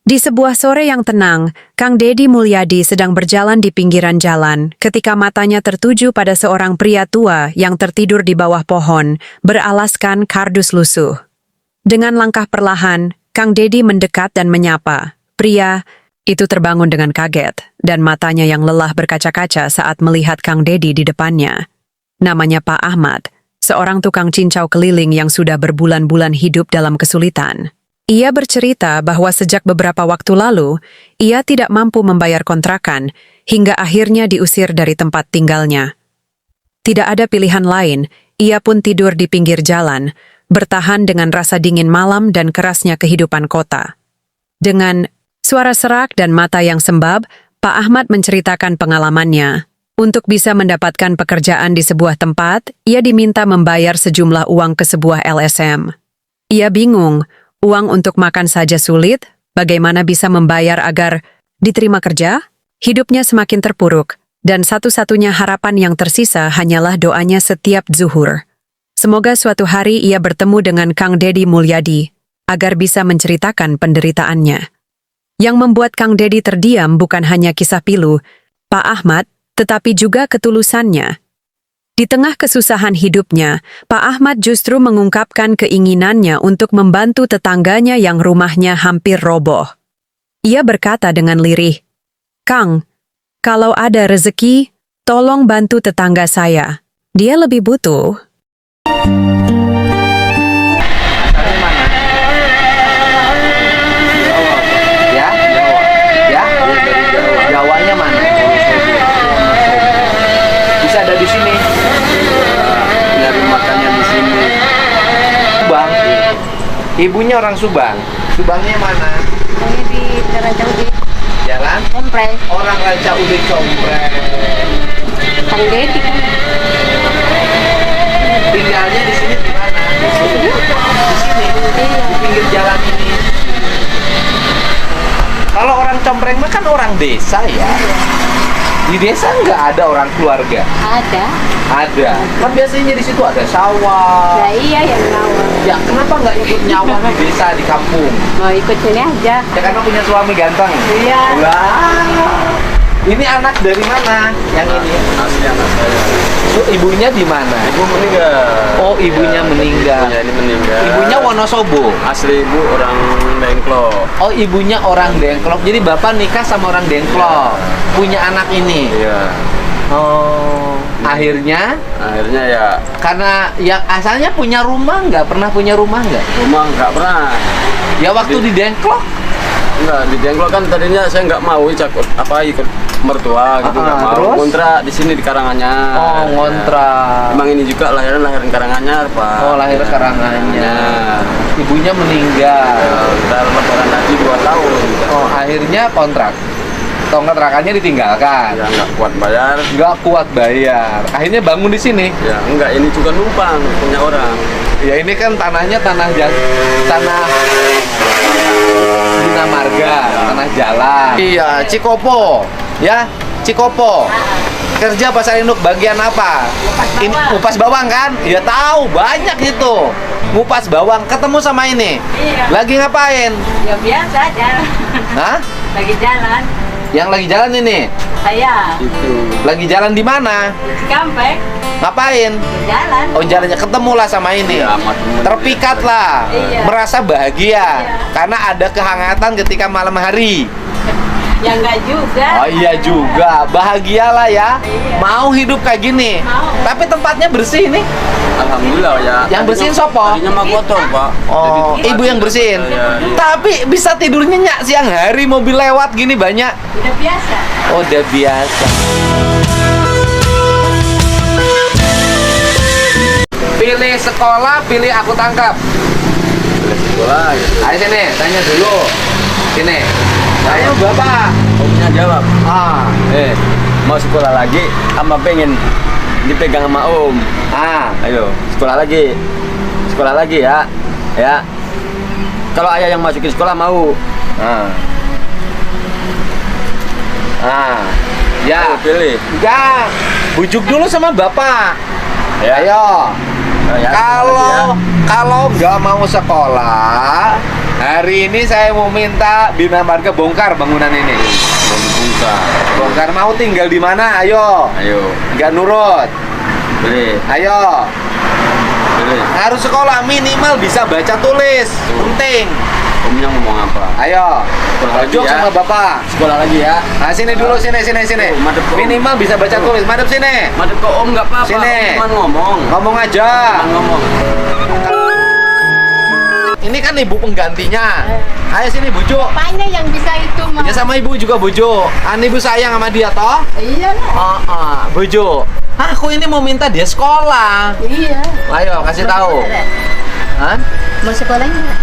Di sebuah sore yang tenang, Kang Dedi Mulyadi sedang berjalan di pinggiran jalan ketika matanya tertuju pada seorang pria tua yang tertidur di bawah pohon, beralaskan kardus lusuh. Dengan langkah perlahan, Kang Dedi mendekat dan menyapa. Pria itu terbangun dengan kaget, dan matanya yang lelah berkaca-kaca saat melihat Kang Dedi di depannya. Namanya Pak Ahmad, seorang tukang cincau keliling yang sudah berbulan-bulan hidup dalam kesulitan. Ia bercerita bahwa sejak beberapa waktu lalu, ia tidak mampu membayar kontrakan hingga akhirnya diusir dari tempat tinggalnya. Tidak ada pilihan lain, ia pun tidur di pinggir jalan, bertahan dengan rasa dingin malam dan kerasnya kehidupan kota. Dengan suara serak dan mata yang sembab, Pak Ahmad menceritakan pengalamannya. Untuk bisa mendapatkan pekerjaan di sebuah tempat, ia diminta membayar sejumlah uang ke sebuah LSM. Ia bingung. Uang untuk makan saja sulit, bagaimana bisa membayar agar diterima kerja? Hidupnya semakin terpuruk, dan satu-satunya harapan yang tersisa hanyalah doanya setiap zuhur. Semoga suatu hari ia bertemu dengan Kang Dedi Mulyadi, agar bisa menceritakan penderitaannya. Yang membuat Kang Dedi terdiam bukan hanya kisah pilu, Pak Ahmad, tetapi juga ketulusannya. Di tengah kesusahan hidupnya, Pak Ahmad justru mengungkapkan keinginannya untuk membantu tetangganya yang rumahnya hampir roboh. Ia berkata dengan lirih, "Kang, kalau ada rezeki, tolong bantu tetangga saya. Dia lebih butuh." Ya? Ya? Jawanya mana? Bisa ada di sini. Nyari makannya di sini. Subang. Ibunya orang Subang. Subangnya mana? Ini di Rancaudit, Jalan? Komplek, Orang Rancaudit Komplek. Kang Dedi kan. Tinggalnya di sini di mana? Di sini. Di sini. Di pinggir jalan ini. Kalau orang Compreng mah kan orang desa ya. Di desa nggak ada orang keluarga. Ada. Ada. Kan biasanya di situ ada sawah. Ya iya yang rawat. Ya kenapa nggak ikut nyawah di desa, di kampung? Mau ikut sini aja. Ya karena punya suami ganteng. Iya. Lah. Ini anak dari mana? Yang ini? Asli anak saya. So, ibunya di mana? Ibu meninggal. Oh, ibunya meninggal. Ibunya ini meninggal. Ibunya Wonosobo. Asli ibu orang Dengklok. Oh, ibunya orang Dengklok. Jadi bapak nikah sama orang Dengklok. Punya anak ini. Iya. Oh, akhirnya Ya karena yang asalnya punya rumah nggak? Pernah punya rumah nggak? rumah nggak pernah. Ya waktu di Dengklok. Enggak, di Dengklok kan tadinya saya nggak mau ikut mertua gitu, nggak mau. Terus? Kontrak di sini di Karanganyar. Oh, ngontrak. Emang ini juga lahiran Karanganyar, Pak. Oh, lahir Ya. Karanganyar. Ibunya meninggal. Udah lebaran haji 2 tahun. Oh, akhirnya kontrak. Kontrakannya ditinggalkan. Ya nggak kuat bayar. Nggak kuat bayar. Akhirnya bangun di sini. Ya enggak, ini juga numpang punya orang. Ya ini kan tanahnya tanah Bina Marga, tanah jalan. Iya, Cikopo. Ya, Cikopo. Kerja Pasar Induk bagian apa? Ini ngupas bawang kan? Ya tahu, banyak itu. Ngupas bawang, ketemu sama ini. Iya. Lagi ngapain? Ya biasa aja. Hah? Lagi jalan. Yang lagi jalan ini? Saya Itu. Lagi jalan di mana? Cikampek, Ngapain? jalan. Oh, jalannya ketemulah sama ini. Iya, sama temen. Terpikat lah. Iya. Merasa bahagia Iya. karena ada kehangatan ketika malam hari. Ya enggak juga. Oh iya juga, bahagialah ya. Iya. Mau hidup kayak gini. Mau. Tapi tempatnya bersih nih. Alhamdulillah ya. Yang bersihin sopo? Tadinya mah kotor, Pak. Oh, Jadi, ibu yang bersihin. Iya, iya. Tapi bisa tidur nyenyak siang hari, mobil lewat gini banyak. Udah biasa. Oh, udah biasa. Pilih sekolah, pilih aku tangkap. Sekolah gitu. Ayo sini, tanya dulu. Sini. Ayo Bapak. Omnya jawab, Ah, mau sekolah lagi apa pengen dipegang sama Om? ah. Ayo, sekolah lagi. Sekolah lagi ya. Ya. Kalau ayah yang masukin sekolah mau. Ah. Ah. Ya. Ayo, pilih. Enggak. Bujuk dulu sama Bapak. Ya. Ayo. Oh, ya, Kalau sekolah lagi ya. kalau nggak mau sekolah, Hari ini saya mau minta Bina Marga bongkar bangunan ini. Bongkar. Bongkar, mau tinggal di mana? Ayo. Ayo. Nggak nurut. Boleh. Ayo. Boleh. Harus sekolah minimal bisa baca tulis. Penting. Omnya ngomong apa? Ayo. Sekolah lagi Jok ya. sama bapak. Sekolah lagi ya. Nah, sini dulu, sini. Madep kok. Minimal bisa baca tulis. Madep sini. Madep ke om nggak apa-apa. Sini. Om cuma ngomong. Ngomong aja. Cuma ngomong. Ini kan ibu penggantinya. Ayo sini bujuk. Bapaknya yang bisa itu mah. Ya sama ibu juga bujuk. Ibu sayang sama dia toh? Iya lah. Bujuk. Aku ini mau minta dia sekolah. Iya. Ayo kasih tahu. Hah? Mau sekolahnya nggak?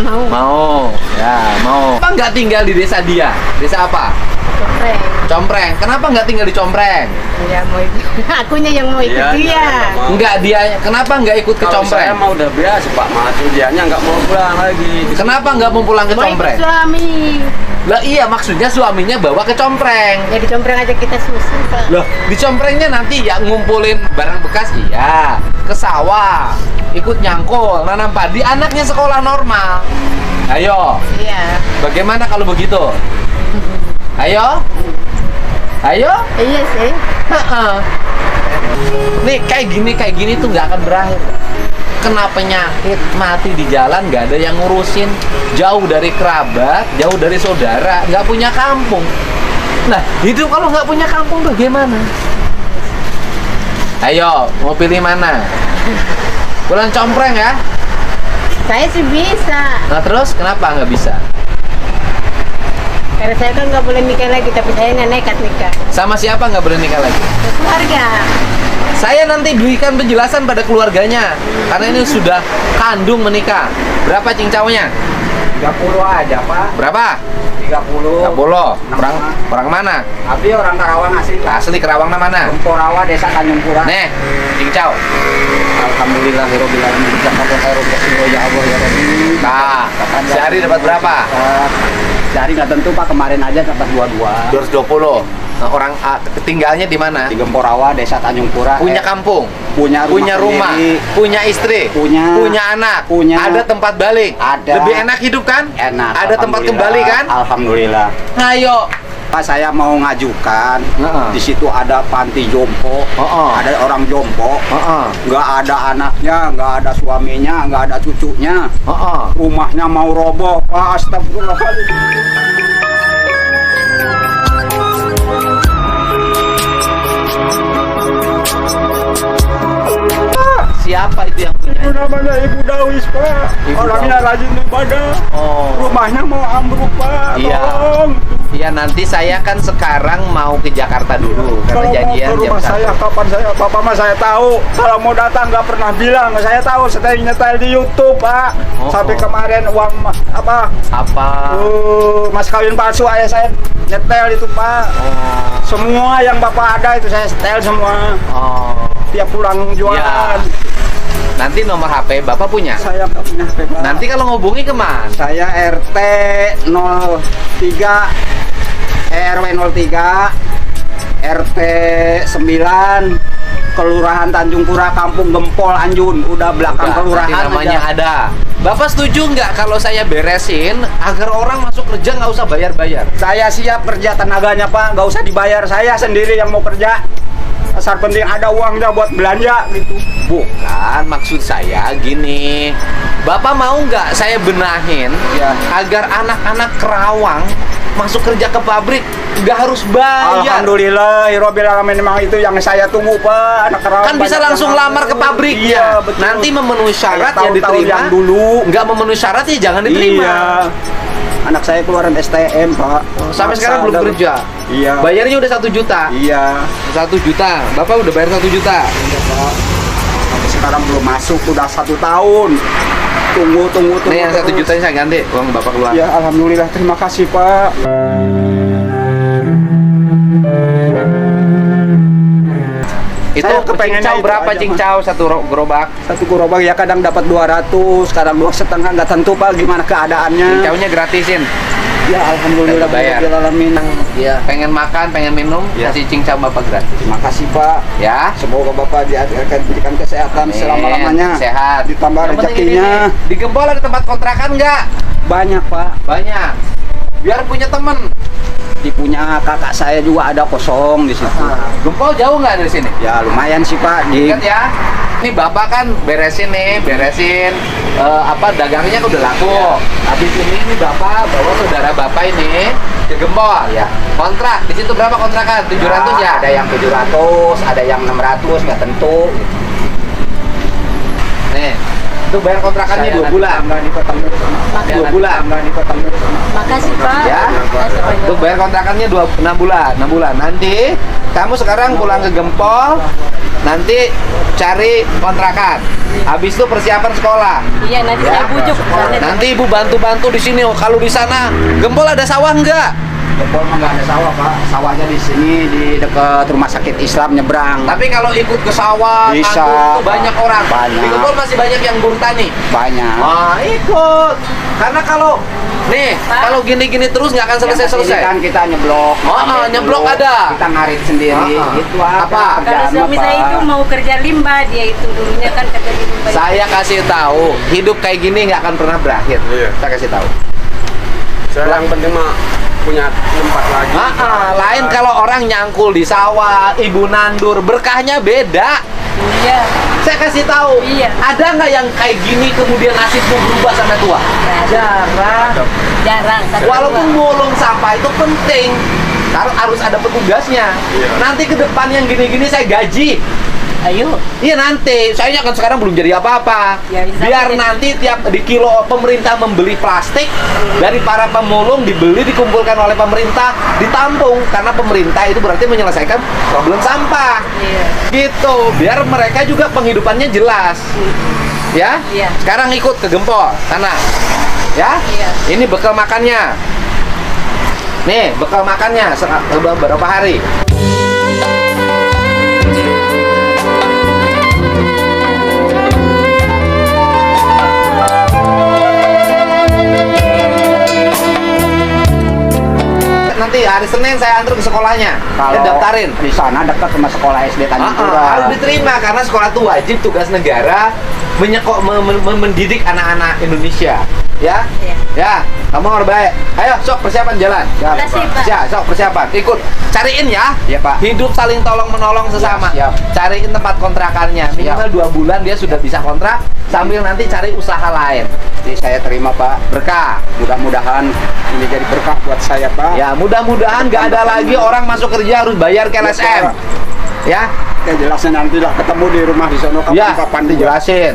Mau. Mau. Ya, mau. Kenapa nggak tinggal di desa dia? Desa apa? Compreng. Compreng. Kenapa nggak tinggal di Compreng? Ya mau ikut. Akunya yang mau ikut Iya, dia. nggak mau. Enggak, dia. Kenapa nggak ikut ke Kalau saya Compreng? mau udah biasa Pak Maju, dianya nggak mau pulang lagi. Kenapa nggak mau pulang ke Mau ikut Compreng? suami. Lah iya, maksudnya suaminya bawa ke Compreng. Ya di Compreng aja kita susun Pak. Loh, di Comprengnya nanti ya ngumpulin barang bekas, iya. Ke sawah, ikut nyangkul, nanam padi, anaknya sekolah normal. Ayo, Iya. bagaimana kalau begitu? Ayo? Ayo? Iya sih. Heeh. Nih, kayak gini tuh nggak akan berakhir. Kena penyakit, mati di jalan, nggak ada yang ngurusin. Jauh dari kerabat, jauh dari saudara, nggak punya kampung. Nah, hidup kalau nggak punya kampung bagaimana? Ayo, mau pilih mana? Pulang Compreng ya? Saya sih bisa. Nah terus, kenapa nggak bisa? Karena saya kan nggak boleh nikah lagi, tapi saya nggak nekat nikah. Sama siapa nggak boleh nikah lagi? Keluarga. Saya nanti berikan penjelasan pada keluarganya. Karena ini sudah kandung menikah. Berapa cincaunya? 30 aja Pak. Berapa? 30. 30. Orang mana? Abi orang Karawang asli Pak. Asli Kerawang mana? Temporawa Desa Tanjung Pura. Nih, cincau. Alhamdulillah Hirobil alamin. Jazakallahu khairan kasih ya Allah ya Rabbi. Nah, sehari dapat berapa? Sehari nggak tentu Pak, kemarin aja dapat 22. 220. Nah, orang tinggalnya di mana? Di Gemporawa Desa Tanjung Pura. Punya kampung, punya rumah, sendiri. punya istri, Punya. anak, Punya. ada tempat balik. Ada. Lebih enak hidup kan? Enak. Ada tempat Alhamdulillah. kembali kan? Alhamdulillah. Ayo. Pak, saya mau ngajukan. Heeh. Di situ ada panti jompo. Heeh. Ada orang jompo. Heeh. Nggak ada anaknya, nggak ada suaminya, nggak ada cucunya. Heeh. Rumahnya mau roboh, Pak. Astagfirullahaladzim. Siapa itu yang punya? Itu namanya Ibu Dawis, Pak. Ibu Orangnya rajin ibadah. Oh. Rumahnya mau ambruk, Pak. Iya. Tolong. Iya, nanti saya kan sekarang mau ke Jakarta dulu karena Kalau mau janjian ke jam rumah saya, 1. kapan saya, Bapak mah saya tahu. Kalau mau datang nggak pernah bilang. Saya tahu, setelah nyetel di YouTube, Pak. Oh, Sampai oh. kemarin uang apa? Apa? Mas kawin palsu ayah saya nyetel itu, Pak. Oh. Semua yang Bapak ada itu saya setel semua. Oh. Tiap pulang jualan. Ya. Nanti nomor HP Bapak punya? Saya nggak punya HP, Pak. Nanti kalau ngubungi kemana? Saya RT 03 RW 03 RT 9 Kelurahan Tanjung Pura, Kampung Gempol, Anjun. Udah belakang Udah, kelurahan nanti namanya aja. ada. Bapak setuju nggak kalau saya beresin agar orang masuk kerja nggak usah bayar-bayar? Saya siap kerja tenaganya, Pak. Nggak usah dibayar. Saya sendiri yang mau kerja. Asal penting ada uangnya buat belanja gitu. Bukan, maksud saya gini. Bapak mau nggak saya benahin Ya. agar anak-anak Kerawang masuk kerja ke pabrik nggak harus bayar? Alhamdulillah, Hirobil alamin, memang itu yang saya tunggu, Pak. Anak Kerawang Kan bisa banyak langsung yang lamar ke pabriknya. Iya, betul. Nanti memenuhi syarat Kayak yang tahun-tahun diterima. yang dulu. Nggak memenuhi syarat ya jangan diterima. Iya. Anak saya keluaran STM, Pak. Sampai sekarang belum Masa ada- kerja. Iya. Bayarnya udah 1 juta. Iya. 1 juta. Bapak udah bayar 1 juta. Iya, Pak. Sampai sekarang belum masuk, udah 1 tahun. Tunggu. Nih yang 1 terus. jutanya saya ganti uang Bapak keluar. Ya, alhamdulillah, terima kasih, Pak. Itu Saya kepengennya cincau itu berapa aja, cincau satu gerobak? Satu gerobak ya kadang dapat 200, kadang 2,5, nggak tentu, Pak, gimana keadaannya. Cincaunya gratisin. Ya, alhamdulillah, Nggak bayar. Rabbil alamin. Iya. Pengen makan, pengen minum, Ya. kasih cincau Bapak gratis. Terima kasih, Pak. Ya. Semoga Bapak diberikan kesehatan Amin. selama-lamanya. Sehat. Ditambah Yang penting rezekinya. ini nih, di Gempol ada tempat kontrakan nggak? Banyak Pak. Banyak. Biar punya temen. Di punya kakak saya juga ada kosong di situ. Gempol jauh nggak dari sini? Ya lumayan sih Pak. Ingat ya. Ini bapak kan beresin apa dagangnya udah laku. Habis ini bapak bawa saudara bapak ini ke Gempol ya. Kontrak di situ berapa kontrakan? 700 ya. Ada yang 700, ada yang 600, nggak tentu. Nih, itu bayar kontrakannya 2 bulan. Nggak dipotong. 2 bulan. Nggak dipotong. Makasih Pak. Ya. Makasih banyak. Untuk bayar kontrakannya 6 bulan. 6 bulan. Nanti kamu sekarang pulang ke Gempol, nanti cari kontrakan. Habis itu persiapan sekolah. Iya, nanti Ya. saya bujuk. Nanti ibu bantu-bantu di sini. Kalau di sana Gempol ada sawah enggak? Gempol mah nggak ada sawah Pak. Sawahnya di sini di dekat rumah sakit Islam nyebrang. Tapi kalau ikut ke sawah, Bisa, nganggur, Pak. banyak orang. Banyak. Di Gempol masih banyak yang bertani. Banyak. Ah, ikut. Karena kalau nih, kalau gini-gini terus nggak akan Yang selesai-selesai. ini kan kita nyeblok. Oh, nyeblok dulu. ada. Kita ngarit sendiri. Itu Apa? Kalau suami saya itu mau kerja limbah, dia itu dulunya kan kerja di limbah. Saya kasih tahu, hidup kayak gini nggak akan pernah berakhir. Saya kasih tahu. Yang penting mah punya tempat lagi. Lain kalau orang nyangkul di sawah, ibu nandur, berkahnya beda. Iya. Saya kasih tahu. Iya. Ada nggak yang kayak gini kemudian nasibmu berubah sampai tua? Jarang. Jarang. satu Walaupun dua. mulung sampah itu penting, harus ada petugasnya. Nanti ke depan yang gini-gini saya gaji. Ayo. Iya nanti, saya kan sekarang belum jadi apa-apa. Ya, bisa Biar jadi. nanti tiap di kilo pemerintah membeli plastik dari para pemulung dibeli dikumpulkan oleh pemerintah ditampung karena pemerintah itu berarti menyelesaikan problem sampah. Iya. Gitu, biar mereka juga penghidupannya jelas. Ya? Iya. Sekarang ikut ke Gempol sana. Ya? Iya. Ini bekal makannya. Nih, bekal makannya berapa hari? Nanti hari Senin saya antar ke sekolahnya. Saya daftarin. Di sana dekat sama sekolah SD Tanjung Pura. Harus diterima karena sekolah itu wajib tugas negara mendidik anak-anak Indonesia. Ya? Iya. Ya, kamu harus baik. Ayo, sok persiapan jalan. Siap, Makasih, Pak. Pak. Ya, sok persiapan. Ikut. Cariin ya. Iya, Pak. Hidup saling tolong menolong sesama. Siap. Cariin tempat kontrakannya. Minimal 2 bulan dia sudah bisa kontrak sambil nanti cari usaha lain. Jadi saya terima Pak. Berkah. Mudah-mudahan ini jadi berkah buat saya Pak. Ya, mudah-mudahan nggak ada lagi orang masuk kerja harus bayar ke LSM. Ya, Ya jelasnya nanti lah ketemu di rumah di sana ya, kapan-kapan nanti jelasin.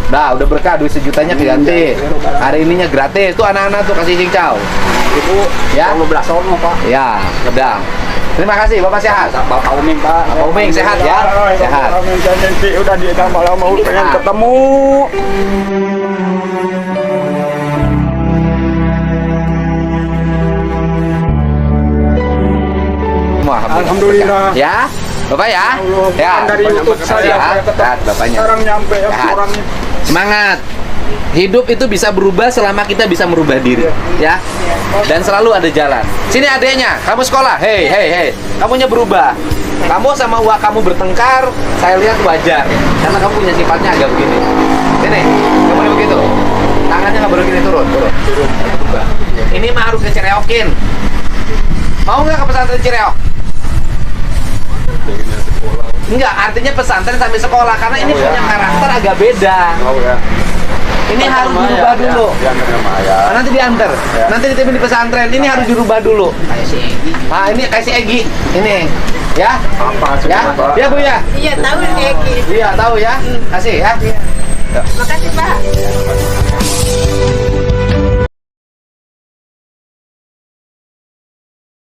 Nah, udah berkah duit sejutanya keganti. Hari ininya gratis. Tuh anak-anak tuh kasih cincau. Ibu Ya. 12 sono Pak. Ya, udah. Terima kasih, Bapak sehat. Bapak Uming Pak. Bapak Uming sehat ya? Sehat. Udah di lama-lama pengen ketemu. Alhamdulillah. Ya, Bapak ya. Allah, Ya. bukan dari YouTube saya, Ya, saya ketemu. sehat Bapaknya. Sekarang nyampe ya Sehat. orangnya. Semangat. Hidup itu bisa berubah selama kita bisa merubah diri, ya. Dan selalu ada jalan. Sini adeknya, kamu sekolah. Hei, hei, hei. Kamunya berubah. Kamu sama uak kamu bertengkar, saya lihat wajar. Karena kamu punya sifatnya agak begini. Sini, kamu boleh begitu. Tangannya nggak boleh gini, turun. Berubah. Ini mah harus dicereokin. Mau nggak ke pesantren Cireok? Enggak, artinya pesantren sambil sekolah karena ini punya karakter agak beda. Oh ya. Ini harus dirubah dulu. Ya. Nanti diantar. Nanti dititipin di pesantren. Ini harus dirubah dulu. Kayak si Egi. Nah, ini kayak si Egi. Ini. Ya? Apa sih, Ya? Pak? Ya, Bu ya? Iya, tahu kayak gitu. Iya, tahu ya. Kasih ya. Makasih Pak.